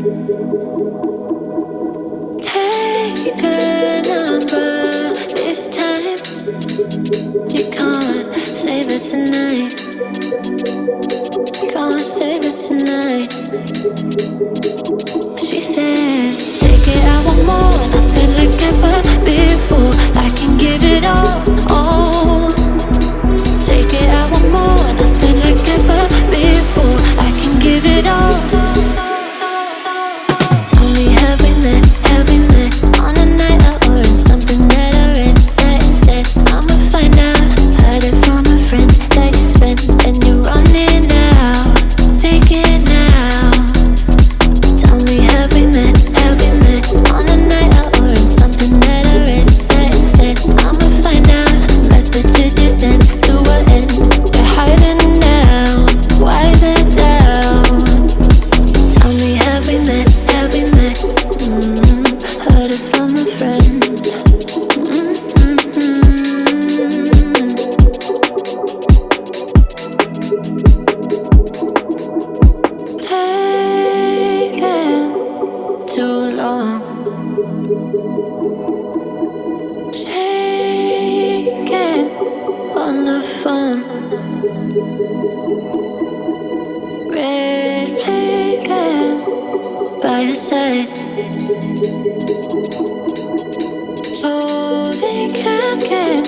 Take a number this time. You can't save it tonight. Can't save it tonight. She said, take it, I want more. Nothing like ever before. I can give it all. Take it, I want more. Nothing like ever before. I can give it all. Tell me, have we met on a night out or in something that I read? That instead, I'ma find out. Heard it from a friend that you spent and you're running out. Take it now. Tell me, have we met on a night out or in something that I read? That instead, I'ma find out. Messages you sent to an end. You're hiding now. Why the doubt? Tell me, have we met? Heard it from a friend. Taking too long. Shaking on the phone. Red flagging by your side. So we can't get